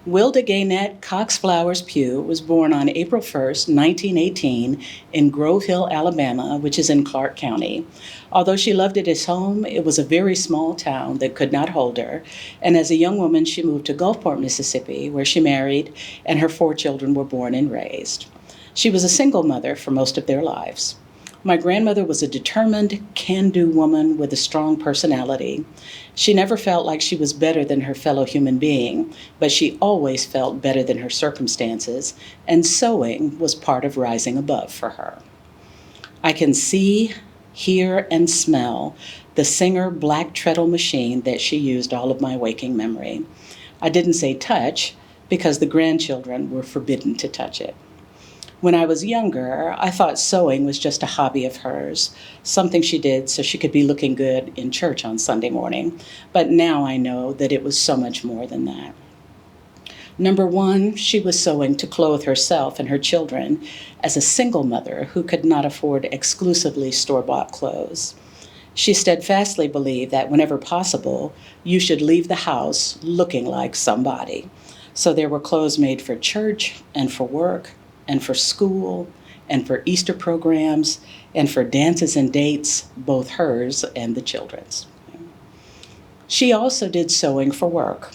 Wilda Gaynette Cox Flowers Pugh was born on April 1st, 1918, in Grove Hill, Alabama, which is in Clark County. Although she loved it as home, it was a very small town that could not hold her. And as a young woman, she moved to Gulfport, Mississippi, where she married, and her 4 children were born and raised. She was a single mother for most of their lives. My grandmother was a determined, can-do woman with a strong personality. She never felt like she was better than her fellow human being, but she always felt better than her circumstances, and sewing was part of rising above for her. I can see, hear, and smell the Singer black treadle machine that she used all of my waking memory. I didn't say touch because the grandchildren were forbidden to touch it. When I was younger, I thought sewing was just a hobby of hers, something she did so she could be looking good in church on Sunday morning. But now I know that it was so much more than that. Number one, she was sewing to clothe herself and her children as a single mother who could not afford exclusively store-bought clothes. She steadfastly believed that whenever possible, you should leave the house looking like somebody. So there were clothes made for church and for work, and for school, and for Easter programs, and for dances and dates, both hers and the children's. She also did sewing for work.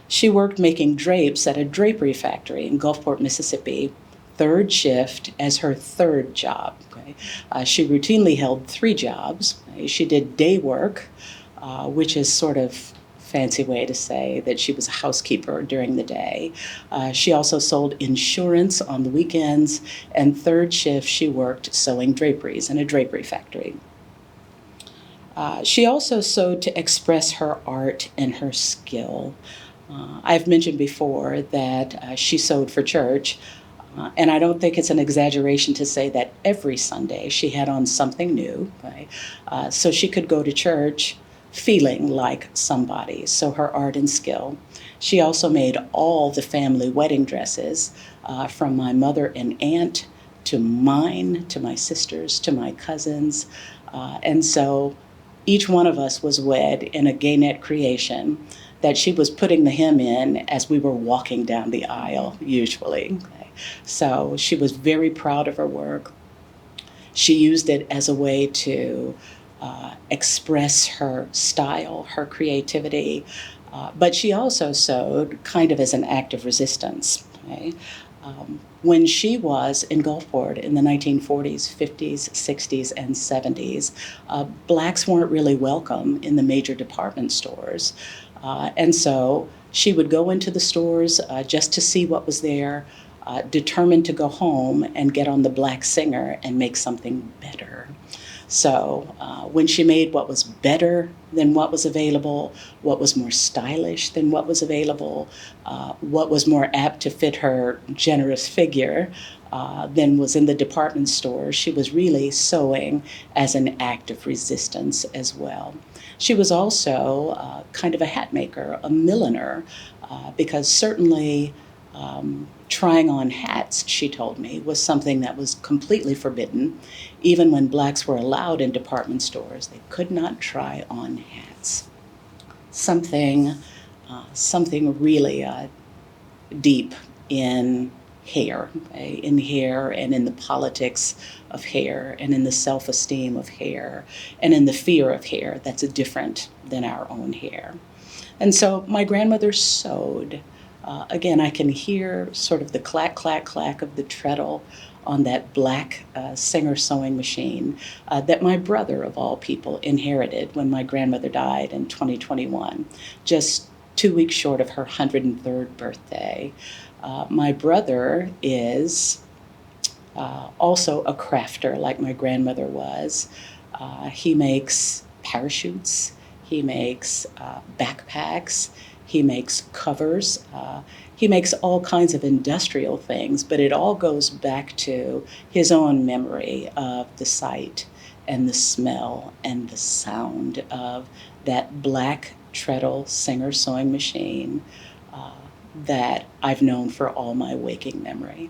She worked making drapes at a drapery factory in Gulfport, Mississippi, third shift as her third job. Okay? She routinely held 3 jobs. She did day work, which is sort of fancy way to say that she was a housekeeper during the day. She also sold insurance on the weekends, and third shift she worked sewing draperies in a drapery factory. She also sewed to express her art and her skill. I've mentioned before that she sewed for church, and I don't think it's an exaggeration to say that every Sunday she had on something new, right? So she could go to church feeling like somebody, so her art and skill. She also made all the family wedding dresses, from my mother and aunt to mine, to my sisters, to my cousins. And so each one of us was wed in a Gaynette creation that she was putting the hem in as we were walking down the aisle, usually. Okay. So she was very proud of her work. She used it as a way to express her style, her creativity, but she also sewed kind of as an act of resistance. Okay? When she was in Gulfport in the 1940s, 50s, 60s, and 70s, blacks weren't really welcome in the major department stores. And so she would go into the stores just to see what was there, determined to go home and get on the Black Singer and make something better. So when she made what was better than what was available, what was more stylish than what was available, what was more apt to fit her generous figure than was in the department store, she was really sewing as an act of resistance as well. She was also kind of a hat maker, a milliner, because certainly trying on hats, she told me, was something that was completely forbidden. Even when blacks were allowed in department stores, they could not try on hats. Something really deep in hair, okay? In hair and in the politics of hair and in the self-esteem of hair and in the fear of hair that's different than our own hair. And so my grandmother sewed. Again, I can hear sort of the clack, clack, clack of the treadle on that black Singer sewing machine that my brother, of all people, inherited when my grandmother died in 2021, just 2 weeks short of her 103rd birthday. My brother is also a crafter like my grandmother was. He makes parachutes, he makes backpacks, he makes covers, he makes all kinds of industrial things, but it all goes back to his own memory of the sight and the smell and the sound of that black treadle Singer sewing machine that I've known for all my waking memory.